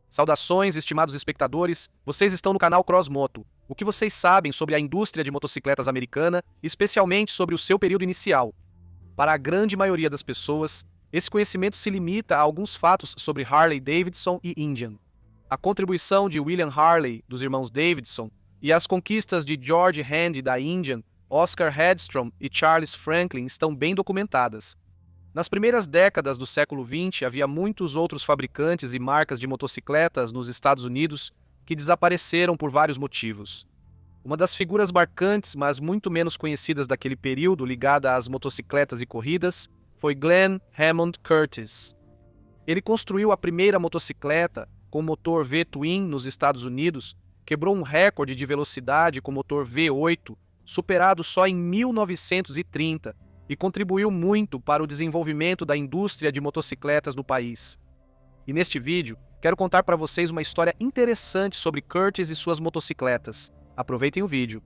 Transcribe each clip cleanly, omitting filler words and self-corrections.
Saudações, estimados espectadores, vocês estão no canal Crossmoto. O que vocês sabem sobre a indústria de motocicletas americana, especialmente sobre o seu período inicial? Para a grande maioria das pessoas, esse conhecimento se limita a alguns fatos sobre Harley Davidson e Indian. A contribuição de William Harley, dos irmãos Davidson, e as conquistas de George Handy da Indian, Oscar Hedstrom e Charles Franklin estão bem documentadas. Nas primeiras décadas do século XX, havia muitos outros fabricantes e marcas de motocicletas nos Estados Unidos que desapareceram por vários motivos. Uma das figuras marcantes, mas muito menos conhecidas daquele período ligada às motocicletas e corridas, foi Glenn Hammond Curtis. Ele construiu a primeira motocicleta com motor V-twin nos Estados Unidos, quebrou um recorde de velocidade com motor V8, superado só em 1930, e contribuiu muito para o desenvolvimento da indústria de motocicletas no país. E neste vídeo, quero contar para vocês uma história interessante sobre Curtis e suas motocicletas. Aproveitem o vídeo.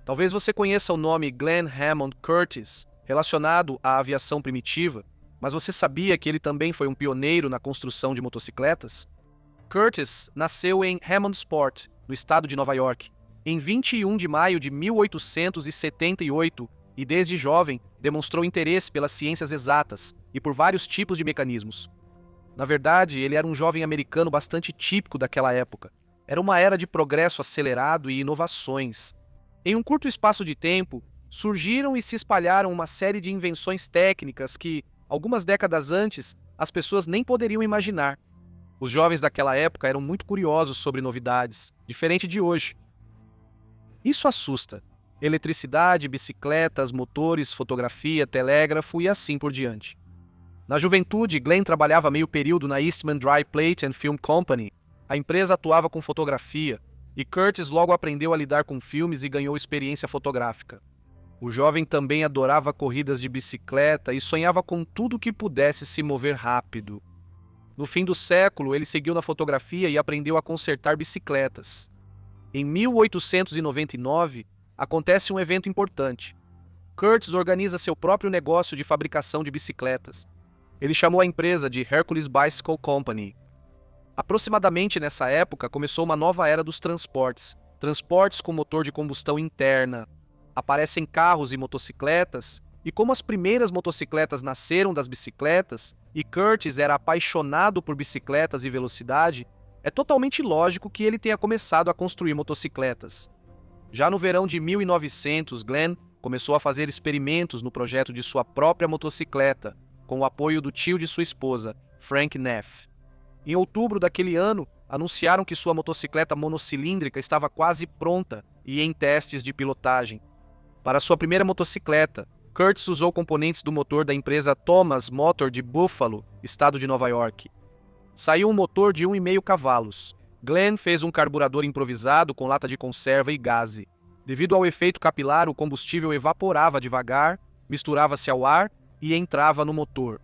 Talvez você conheça o nome Glenn Hammond Curtis, relacionado à aviação primitiva, mas você sabia que ele também foi um pioneiro na construção de motocicletas? Curtis nasceu em Hammondsport, no estado de Nova York, em 21 de maio de 1878 e desde jovem demonstrou interesse pelas ciências exatas e por vários tipos de mecanismos. Na verdade, ele era um jovem americano bastante típico daquela época. Era uma era de progresso acelerado e inovações. Em um curto espaço de tempo, surgiram e se espalharam uma série de invenções técnicas que, algumas décadas antes, as pessoas nem poderiam imaginar. Os jovens daquela época eram muito curiosos sobre novidades, diferente de hoje. Isso assusta. Eletricidade, bicicletas, motores, fotografia, telégrafo e assim por diante. Na juventude, Glenn trabalhava meio período na Eastman Dry Plate and Film Company. A empresa atuava com fotografia, e Curtis logo aprendeu a lidar com filmes e ganhou experiência fotográfica. O jovem também adorava corridas de bicicleta e sonhava com tudo que pudesse se mover rápido. No fim do século, ele seguiu na fotografia e aprendeu a consertar bicicletas. Em 1899, acontece um evento importante. Curtis organiza seu próprio negócio de fabricação de bicicletas. Ele chamou a empresa de Hercules Bicycle Company. Aproximadamente nessa época, começou uma nova era dos transportes. Transportes com motor de combustão interna. Aparecem carros e motocicletas, e como as primeiras motocicletas nasceram das bicicletas, e Curtis era apaixonado por bicicletas e velocidade, é totalmente lógico que ele tenha começado a construir motocicletas. Já no verão de 1900, Glenn começou a fazer experimentos no projeto de sua própria motocicleta, com o apoio do tio de sua esposa, Frank Neff. Em outubro daquele ano, anunciaram que sua motocicleta monocilíndrica estava quase pronta e em testes de pilotagem. Para sua primeira motocicleta, Curtis usou componentes do motor da empresa Thomas Motor de Buffalo, estado de Nova York. Saiu um motor de 1,5 cavalos. Glenn fez um carburador improvisado com lata de conserva e gaze. Devido ao efeito capilar, o combustível evaporava devagar, misturava-se ao ar e entrava no motor.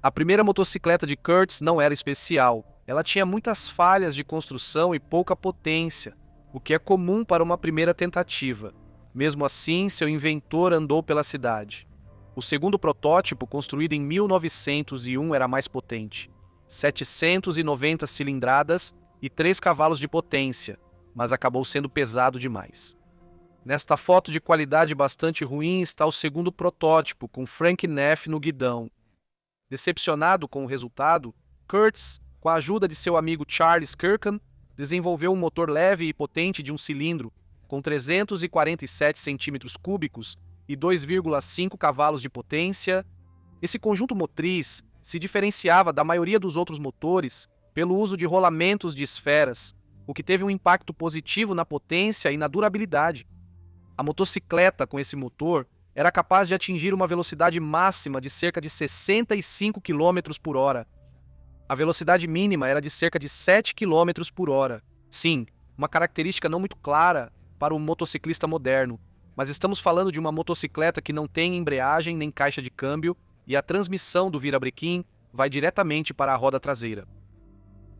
A primeira motocicleta de Curtis não era especial. Ela tinha muitas falhas de construção e pouca potência, o que é comum para uma primeira tentativa. Mesmo assim, seu inventor andou pela cidade. O segundo protótipo, construído em 1901, era mais potente. 790 cilindradas e 3 cavalos de potência, mas acabou sendo pesado demais. Nesta foto de qualidade bastante ruim está o segundo protótipo, com Frank Neff no guidão. Decepcionado com o resultado, Curtis, com a ajuda de seu amigo Charles Kirkham, desenvolveu um motor leve e potente de 1 cilindro, com 347 centímetros cúbicos e 2,5 cavalos de potência. Esse conjunto motriz se diferenciava da maioria dos outros motores pelo uso de rolamentos de esferas, o que teve um impacto positivo na potência e na durabilidade. A motocicleta com esse motor era capaz de atingir uma velocidade máxima de cerca de 65 km por hora. A velocidade mínima era de cerca de 7 km por hora. Sim, uma característica não muito clara para o motociclista moderno, mas estamos falando de uma motocicleta que não tem embreagem nem caixa de câmbio e a transmissão do virabrequim vai diretamente para a roda traseira.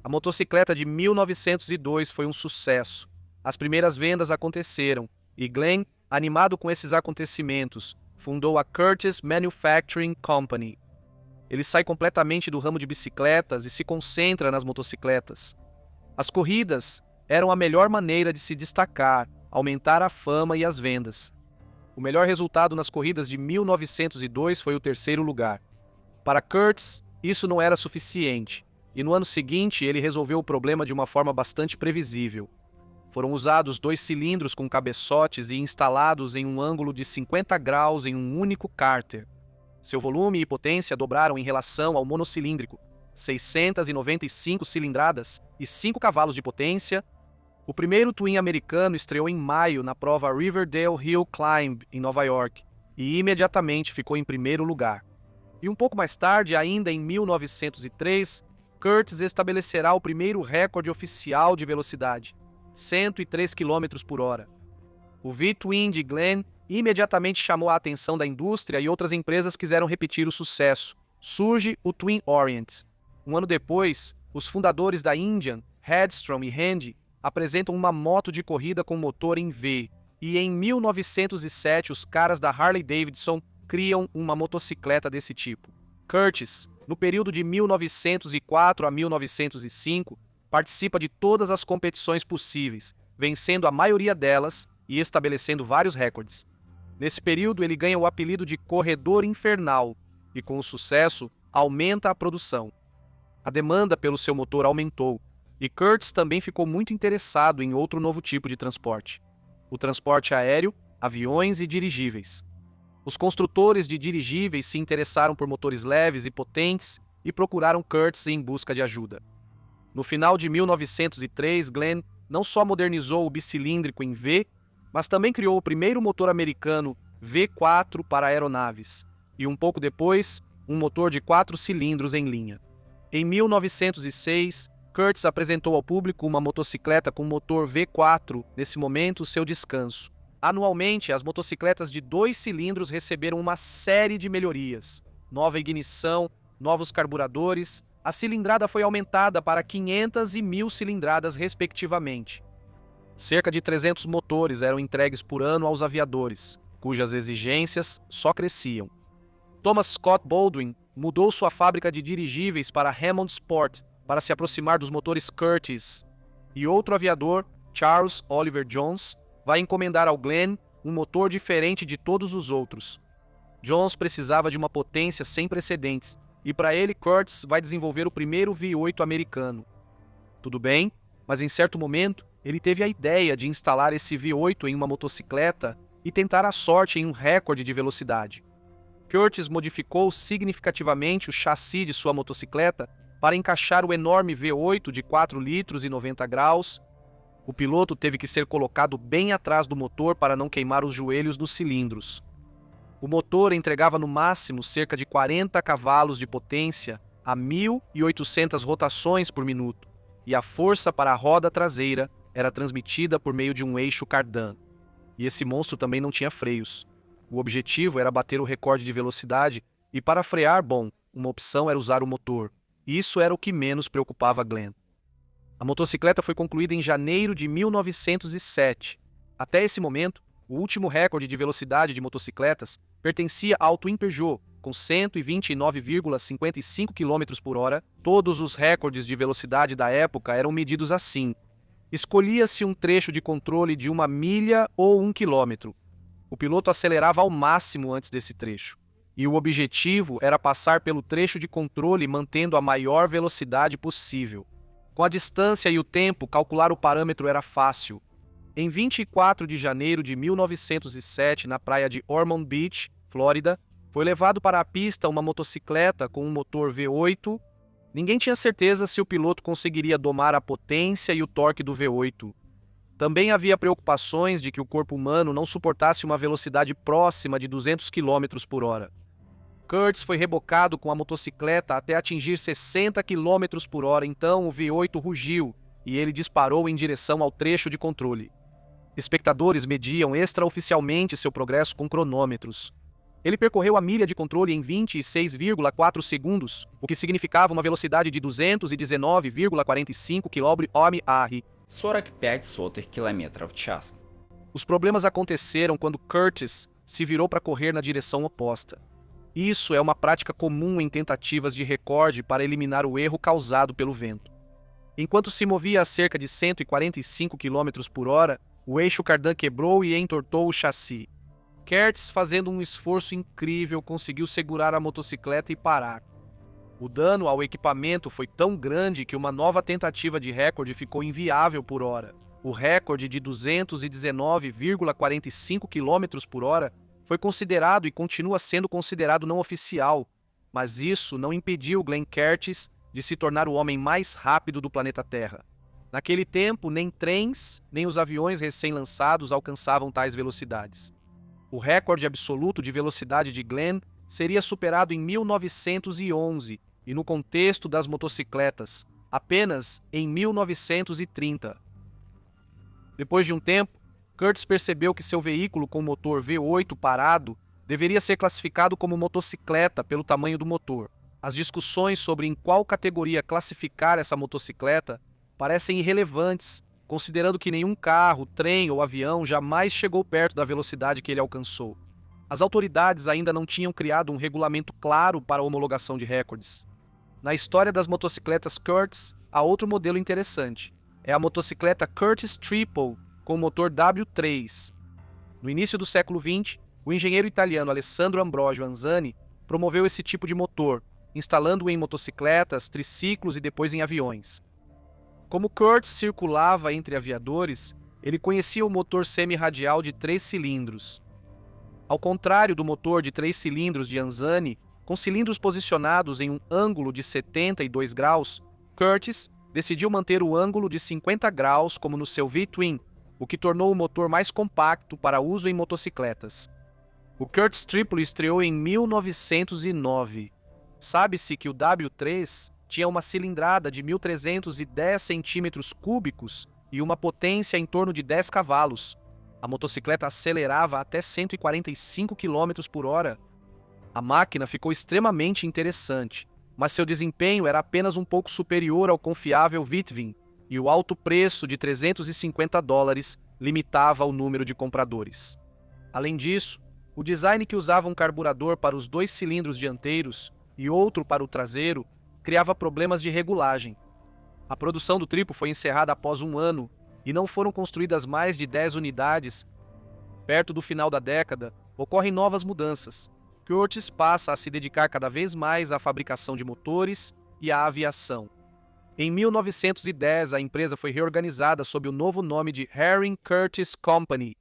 A motocicleta de 1902 foi um sucesso. As primeiras vendas aconteceram e Glenn, animado com esses acontecimentos, fundou a Curtis Manufacturing Company. Ele sai completamente do ramo de bicicletas e se concentra nas motocicletas. As corridas eram a melhor maneira de se destacar, aumentar a fama e as vendas. O melhor resultado nas corridas de 1902 foi o terceiro lugar. Para Curtis, isso não era suficiente, e no ano seguinte ele resolveu o problema de uma forma bastante previsível. Foram usados 2 cilindros com cabeçotes e instalados em um ângulo de 50 graus em um único cárter. Seu volume e potência dobraram em relação ao monocilíndrico, 695 cilindradas e 5 cavalos de potência. O primeiro Twin americano estreou em maio na prova Riverdale Hill Climb, em Nova York, e imediatamente ficou em primeiro lugar. E um pouco mais tarde, ainda em 1903, Curtis estabelecerá o primeiro recorde oficial de velocidade, 103 km por hora. O V-Twin de Glenn imediatamente chamou a atenção da indústria e outras empresas quiseram repetir o sucesso. Surge o Twin Orient. Um ano depois, os fundadores da Indian, Hedstrom e Handy, apresentam uma moto de corrida com motor em V. E em 1907, os caras da Harley-Davidson criam uma motocicleta desse tipo. Curtis, no período de 1904 a 1905, participa de todas as competições possíveis, vencendo a maioria delas e estabelecendo vários recordes. Nesse período, ele ganha o apelido de Corredor Infernal e, com o sucesso, aumenta a produção. A demanda pelo seu motor aumentou e Curtis também ficou muito interessado em outro novo tipo de transporte: o transporte aéreo, aviões e dirigíveis. Os construtores de dirigíveis se interessaram por motores leves e potentes e procuraram Curtis em busca de ajuda. No final de 1903, Glenn não só modernizou o bicilíndrico em V, mas também criou o primeiro motor americano V4 para aeronaves, e um pouco depois, um motor de 4 cilindros em linha. Em 1906, Curtis apresentou ao público uma motocicleta com motor V4, nesse momento seu descanso. Anualmente, as motocicletas de 2 cilindros receberam uma série de melhorias: nova ignição, novos carburadores. A cilindrada foi aumentada para 500 e 1000 cilindradas, respectivamente. Cerca de 300 motores eram entregues por ano aos aviadores, cujas exigências só cresciam. Thomas Scott Baldwin mudou sua fábrica de dirigíveis para Hammond Sport para se aproximar dos motores Curtiss. E outro aviador, Charles Oliver Jones, vai encomendar ao Glenn um motor diferente de todos os outros. Jones precisava de uma potência sem precedentes, e para ele Curtiss vai desenvolver o primeiro V8 americano. Tudo bem, mas em certo momento ele teve a ideia de instalar esse V8 em uma motocicleta e tentar a sorte em um recorde de velocidade. Curtiss modificou significativamente o chassi de sua motocicleta para encaixar o enorme V8 de 4 litros e 90 graus. O piloto teve que ser colocado bem atrás do motor para não queimar os joelhos dos cilindros. O motor entregava no máximo cerca de 40 cavalos de potência a 1.800 rotações por minuto, e a força para a roda traseira era transmitida por meio de um eixo cardan. E esse monstro também não tinha freios. O objetivo era bater o recorde de velocidade, e para frear, uma opção era usar o motor. Isso era o que menos preocupava Glenn. A motocicleta foi concluída em janeiro de 1907. Até esse momento, o último recorde de velocidade de motocicletas pertencia ao Twin Peugeot, com 129,55 km por hora. Todos os recordes de velocidade da época eram medidos assim. Escolhia-se um trecho de controle de 1 milha ou 1 quilômetro. O piloto acelerava ao máximo antes desse trecho, e o objetivo era passar pelo trecho de controle mantendo a maior velocidade possível. Com a distância e o tempo, calcular o parâmetro era fácil. Em 24 de janeiro de 1907, na praia de Ormond Beach, Flórida, foi levado para a pista uma motocicleta com um motor V8. Ninguém tinha certeza se o piloto conseguiria domar a potência e o torque do V8. Também havia preocupações de que o corpo humano não suportasse uma velocidade próxima de 200 km por hora. Curtiss foi rebocado com a motocicleta até atingir 60 km por hora, então o V8 rugiu e ele disparou em direção ao trecho de controle. Espectadores mediam extraoficialmente seu progresso com cronômetros. Ele percorreu a milha de controle em 26,4 segundos, o que significava uma velocidade de 219,45 km/h. 45 км в час. Os problemas aconteceram quando Curtis se virou para correr na direção oposta. Isso é uma prática comum em tentativas de recorde para eliminar o erro causado pelo vento. Enquanto se movia a cerca de 145 km por hora, o eixo cardan quebrou e entortou o chassi. Curtis, fazendo um esforço incrível, conseguiu segurar a motocicleta e parar. O dano ao equipamento foi tão grande que uma nova tentativa de recorde ficou inviável por hora. O recorde de 219,45 km por hora foi considerado e continua sendo considerado não oficial, mas isso não impediu Glenn Curtis de se tornar o homem mais rápido do planeta Terra. Naquele tempo, nem trens, nem os aviões recém-lançados alcançavam tais velocidades. O recorde absoluto de velocidade de Glenn seria superado em 1911 e, no contexto das motocicletas, apenas em 1930. Depois de um tempo, Curtis percebeu que seu veículo com motor V8 parado deveria ser classificado como motocicleta pelo tamanho do motor. As discussões sobre em qual categoria classificar essa motocicleta parecem irrelevantes, considerando que nenhum carro, trem ou avião jamais chegou perto da velocidade que ele alcançou. As autoridades ainda não tinham criado um regulamento claro para a homologação de recordes. Na história das motocicletas Curtis, há outro modelo interessante. É a motocicleta Curtis Triple, com motor W3. No início do século XX, o engenheiro italiano Alessandro Ambrogio Anzani promoveu esse tipo de motor, instalando-o em motocicletas, triciclos e depois em aviões. Como Curtis circulava entre aviadores, ele conhecia o motor semi-radial de 3 cilindros. Ao contrário do motor de 3 cilindros de Anzani, com cilindros posicionados em um ângulo de 72 graus, Curtis decidiu manter o ângulo de 50 graus como no seu V-Twin, o que tornou o motor mais compacto para uso em motocicletas. O Curtis Triple estreou em 1909. Sabe-se que o W3 tinha uma cilindrada de 1.310 centímetros cúbicos e uma potência em torno de 10 cavalos. A motocicleta acelerava até 145 km por hora. A máquina ficou extremamente interessante, mas seu desempenho era apenas um pouco superior ao confiável V-Twin, e o alto preço de $350 limitava o número de compradores. Além disso, o design que usava um carburador para os 2 cilindros dianteiros e outro para o traseiro criava problemas de regulagem. A produção do triplo foi encerrada após um ano e não foram construídas mais de 10 unidades. Perto do final da década, ocorrem novas mudanças. Curtis passa a se dedicar cada vez mais à fabricação de motores e à aviação. Em 1910, a empresa foi reorganizada sob o novo nome de Herring Curtis Company.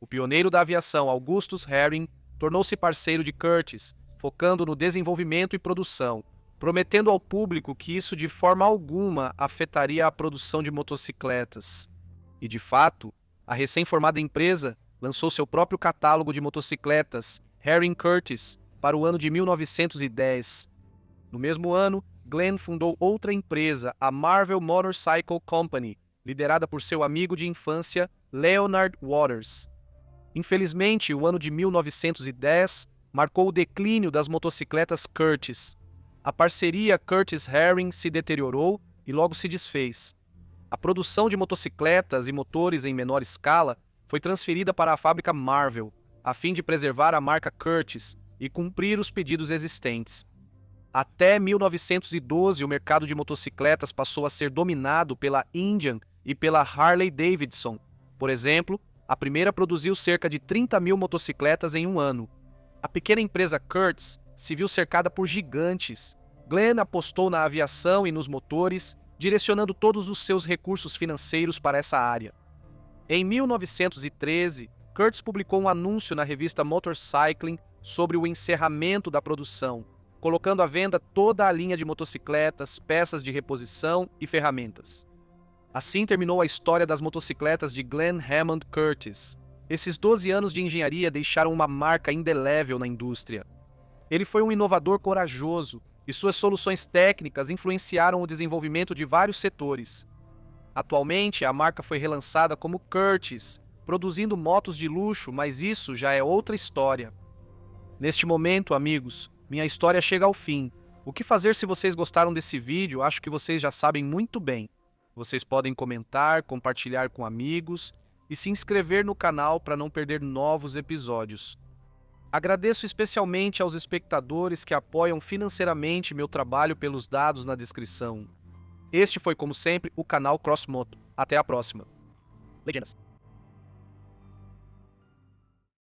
O pioneiro da aviação, Augustus Herring, tornou-se parceiro de Curtis, focando no desenvolvimento e produção, prometendo ao público que isso de forma alguma afetaria a produção de motocicletas. E de fato, a recém-formada empresa lançou seu próprio catálogo de motocicletas, Herring Curtis, para o ano de 1910. No mesmo ano, Glenn fundou outra empresa, a Marvel Motorcycle Company, liderada por seu amigo de infância, Leonard Waters. Infelizmente, o ano de 1910 marcou o declínio das motocicletas Curtis. A parceria Curtis-Herring se deteriorou e logo se desfez. A produção de motocicletas e motores em menor escala foi transferida para a fábrica Marvel, a fim de preservar a marca Curtis e cumprir os pedidos existentes. Até 1912, o mercado de motocicletas passou a ser dominado pela Indian e pela Harley-Davidson. Por exemplo, a primeira produziu cerca de 30.000 motocicletas em um ano. A pequena empresa Curtis se viu cercada por gigantes. Glenn apostou na aviação e nos motores, direcionando todos os seus recursos financeiros para essa área. Em 1913, Curtis publicou um anúncio na revista Motorcycling sobre o encerramento da produção, colocando à venda toda a linha de motocicletas, peças de reposição e ferramentas. Assim terminou a história das motocicletas de Glenn Hammond Curtis. Esses 12 anos de engenharia deixaram uma marca indelével na indústria. Ele foi um inovador corajoso e suas soluções técnicas influenciaram o desenvolvimento de vários setores. Atualmente, a marca foi relançada como Curtis, produzindo motos de luxo, mas isso já é outra história. Neste momento, amigos, minha história chega ao fim. O que fazer se vocês gostaram desse vídeo? Acho que vocês já sabem muito bem. Vocês podem comentar, compartilhar com amigos e se inscrever no canal para não perder novos episódios. Agradeço especialmente aos espectadores que apoiam financeiramente meu trabalho pelos dados na descrição. Este foi, como sempre, o canal Crossmoto. Até a próxima. Legendas.